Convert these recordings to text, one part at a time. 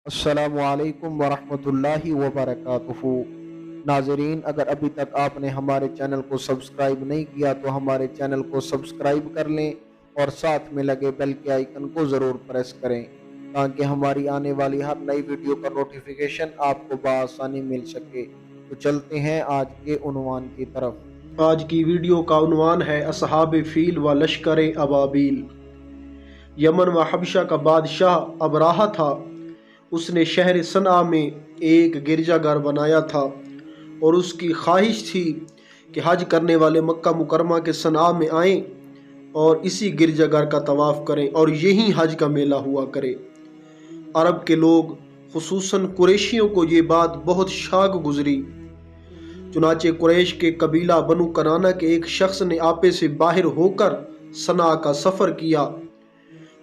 السلام علیکم ورحمۃ اللہ وبرکاتہ۔ ناظرین، اگر ابھی تک آپ نے ہمارے چینل کو سبسکرائب نہیں کیا تو ہمارے چینل کو سبسکرائب کر لیں اور ساتھ میں لگے بیل کے آئیکن کو ضرور پریس کریں تاکہ ہماری آنے والی ہر نئی ویڈیو کا نوٹیفیکیشن آپ کو بآسانی مل سکے۔ تو چلتے ہیں آج کے عنوان کی طرف۔ آج کی ویڈیو کا عنوان ہے اصحاب فیل و لشکر ابابیل۔ یمن و حبشہ کا بادشاہ ابراہا تھا۔ اس نے شہر صنعا میں ایک گرجا گھر بنایا تھا اور اس کی خواہش تھی کہ حج کرنے والے مکہ مکرمہ کے صنعا میں آئیں اور اسی گرجا گھر کا طواف کریں اور یہی حج کا میلہ ہوا کرے۔ عرب کے لوگ خصوصاً قریشیوں کو یہ بات بہت شاق گزری۔ چنانچہ قریش کے قبیلہ بنو کنانہ کے ایک شخص نے آپے سے باہر ہو کر صنعا کا سفر کیا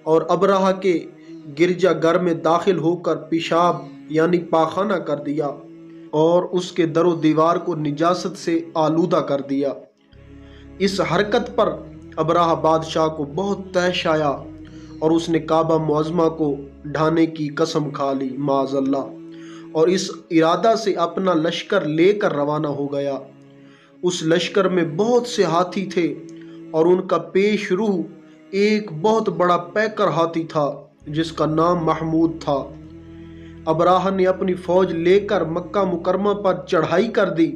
اور ابراہا کے گرجا گھر میں داخل ہو کر پیشاب یعنی پاخانہ کر دیا اور اس کے در و دیوار کو نجاست سے آلودہ کر دیا۔ اس حرکت پر ابراہا بادشاہ کو بہت طیش آیا اور اس نے کعبہ معظمہ کو ڈھانے کی قسم کھا لی معاذ اللہ، اور اس ارادہ سے اپنا لشکر لے کر روانہ ہو گیا۔ اس لشکر میں بہت سے ہاتھی تھے اور ان کا پیش روح ایک بہت بڑا پیکر ہاتھی تھا جس کا نام محمود تھا۔ ابراہا نے اپنی فوج لے کر مکہ مکرمہ پر چڑھائی کر دی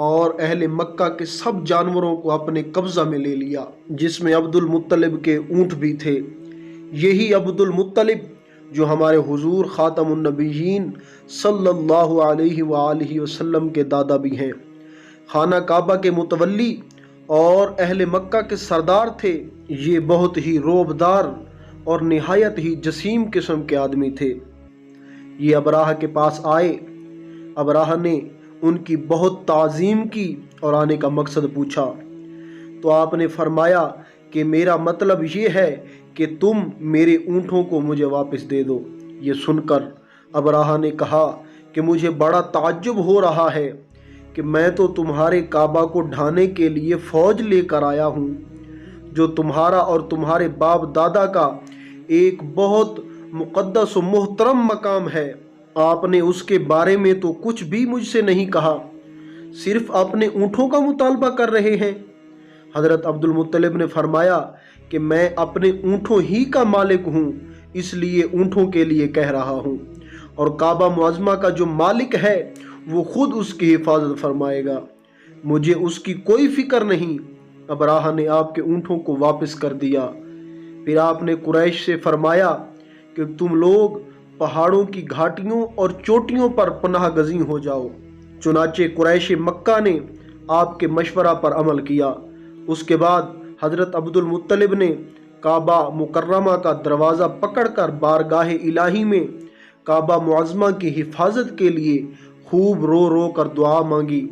اور اہل مکہ کے سب جانوروں کو اپنے قبضہ میں لے لیا، جس میں عبد المطلب کے اونٹ بھی تھے۔ یہی عبد المطلب جو ہمارے حضور خاتم النبیین صلی اللہ علیہ وآلہ وسلم کے دادا بھی ہیں، خانہ کعبہ کے متولی اور اہل مکہ کے سردار تھے۔ یہ بہت ہی روبدار اور نہایت ہی جسیم قسم کے آدمی تھے۔ یہ ابراہا کے پاس آئے۔ ابراہا نے ان کی بہت تعظیم کی اور آنے کا مقصد پوچھا تو آپ نے فرمایا کہ میرا مطلب یہ ہے کہ تم میرے اونٹوں کو مجھے واپس دے دو۔ یہ سن کر ابراہا نے کہا کہ مجھے بڑا تعجب ہو رہا ہے کہ میں تو تمہارے کعبہ کو ڈھانے کے لیے فوج لے کر آیا ہوں، جو تمہارا اور تمہارے باپ دادا کا ایک بہت مقدس و محترم مقام ہے۔ آپ نے اس کے بارے میں تو کچھ بھی مجھ سے نہیں کہا، صرف اپنے اونٹوں کا مطالبہ کر رہے ہیں۔ حضرت عبد المطلب نے فرمایا کہ میں اپنے اونٹوں ہی کا مالک ہوں، اس لیے اونٹوں کے لیے کہہ رہا ہوں، اور کعبہ معظمہ کا جو مالک ہے وہ خود اس کی حفاظت فرمائے گا، مجھے اس کی کوئی فکر نہیں۔ ابراہا نے آپ کے اونٹوں کو واپس کر دیا۔ پھر آپ نے قریش سے فرمایا کہ تم لوگ پہاڑوں کی گھاٹیوں اور چوٹیوں پر پناہ گزین ہو جاؤ۔ چنانچہ قریش مکہ نے آپ کے مشورہ پر عمل کیا۔ اس کے بعد حضرت عبد المطلب نے کعبہ مکرمہ کا دروازہ پکڑ کر بارگاہ الہی میں کعبہ معظمہ کی حفاظت کے لیے خوب رو رو کر دعا مانگی،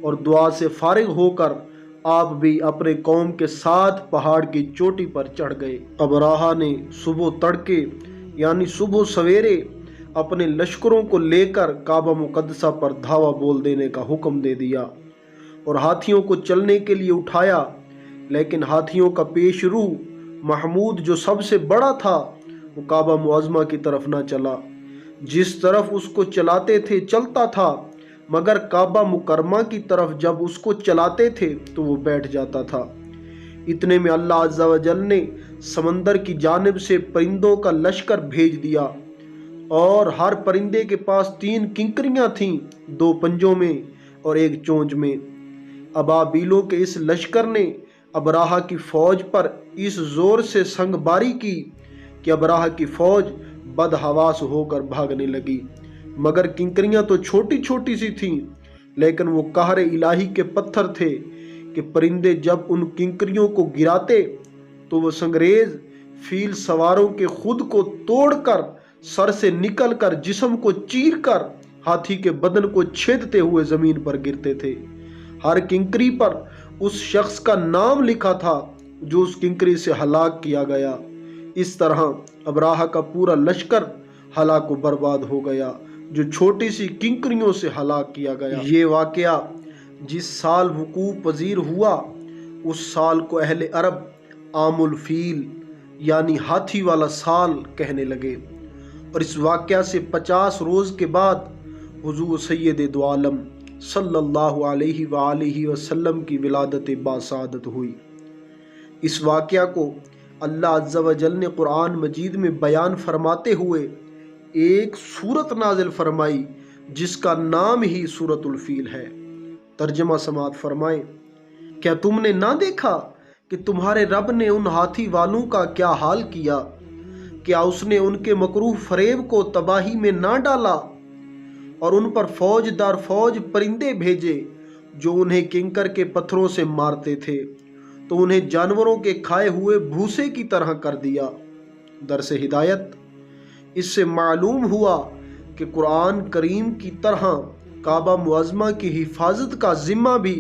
اور دعا سے فارغ ہو کر آپ بھی اپنے قوم کے ساتھ پہاڑ کی چوٹی پر چڑھ گئے۔ ابراہا نے صبح تڑکے یعنی صبح سویرے اپنے لشکروں کو لے کر کعبہ مقدسہ پر دھاوا بول دینے کا حکم دے دیا اور ہاتھیوں کو چلنے کے لیے اٹھایا، لیکن ہاتھیوں کا پیش روح محمود جو سب سے بڑا تھا وہ کعبہ معظمہ کی طرف نہ چلا۔ جس طرف اس کو چلاتے تھے چلتا تھا، مگر کعبہ مکرمہ کی طرف جب اس کو چلاتے تھے تو وہ بیٹھ جاتا تھا۔ اتنے میں اللہ عز و جل نے سمندر کی جانب سے پرندوں کا لشکر بھیج دیا، اور ہر پرندے کے پاس 3 کنکریاں تھیں، 2 پنجوں میں اور 1 چونچ میں۔ ابابیلوں کے اس لشکر نے ابراہا کی فوج پر اس زور سے سنگ باری کی کہ ابراہا کی فوج بدحواس ہو کر بھاگنے لگی، مگر کنکریاں تو چھوٹی چھوٹی سی تھیں، لیکن وہ قہر الہی کے پتھر تھے کہ پرندے جب ان کنکریوں کو گراتے تو وہ سنگریز فیل سواروں کے خود کو توڑ کر سر سے نکل کر جسم کو چیر کر ہاتھی کے بدن کو چھیدتے ہوئے زمین پر گرتے تھے۔ ہر کنکری پر اس شخص کا نام لکھا تھا جو اس کنکری سے ہلاک کیا گیا۔ اس طرح ابراہا کا پورا لشکر ہلاک و برباد ہو گیا جو چھوٹی سی کنکریوں سے ہلاک کیا گیا۔ یہ واقعہ جس سال وقوع پذیر ہوا اس سال کو اہل عرب عام الفیل یعنی ہاتھی والا سال کہنے لگے، اور اس واقعہ سے 50 روز کے بعد حضور سید دو عالم صلی اللہ علیہ وآلہ وسلم کی ولادت باسعادت ہوئی۔ اس واقعہ کو اللہ عز و جل نے قرآن مجید میں بیان فرماتے ہوئے ایک سورت نازل فرمائی جس کا نام ہی سورۃ الفیل ہے۔ ترجمہ سماعت فرمائیں۔ کیا تم نے نہ دیکھا کہ تمہارے رب نے ان ہاتھی والوں کا کیا حال کیا؟ کیا اس نے ان کے مکروہ فریب کو تباہی میں نہ ڈالا اور ان پر فوج در فوج پرندے بھیجے جو انہیں کنکر کے پتھروں سے مارتے تھے تو انہیں جانوروں کے کھائے ہوئے بھوسے کی طرح کر دیا۔ درس ہدایت، اس سے معلوم ہوا کہ قرآن کریم کی طرح کعبہ معظمہ کی حفاظت کا ذمہ بھی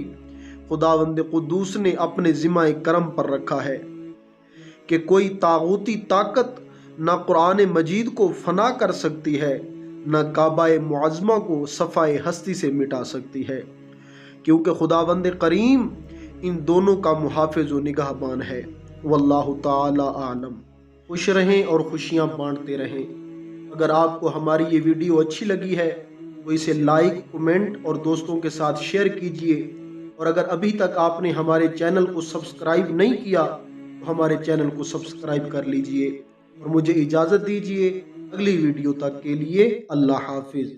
خداوند قدوس نے اپنے ذمہ کرم پر رکھا ہے کہ کوئی طاغوتی طاقت نہ قرآن مجید کو فنا کر سکتی ہے نہ کعبہ معظمہ کو صفائے ہستی سے مٹا سکتی ہے، کیونکہ خداوند کریم ان دونوں کا محافظ و نگہبان ہے۔ واللہ تعالی اعلم۔ خوش رہیں اور خوشیاں بانٹتے رہیں۔ اگر آپ کو ہماری یہ ویڈیو اچھی لگی ہے تو اسے لائک، کمنٹ اور دوستوں کے ساتھ شیئر کیجئے، اور اگر ابھی تک آپ نے ہمارے چینل کو سبسکرائب نہیں کیا تو ہمارے چینل کو سبسکرائب کر لیجئے، اور مجھے اجازت دیجئے اگلی ویڈیو تک کے لیے اللہ حافظ۔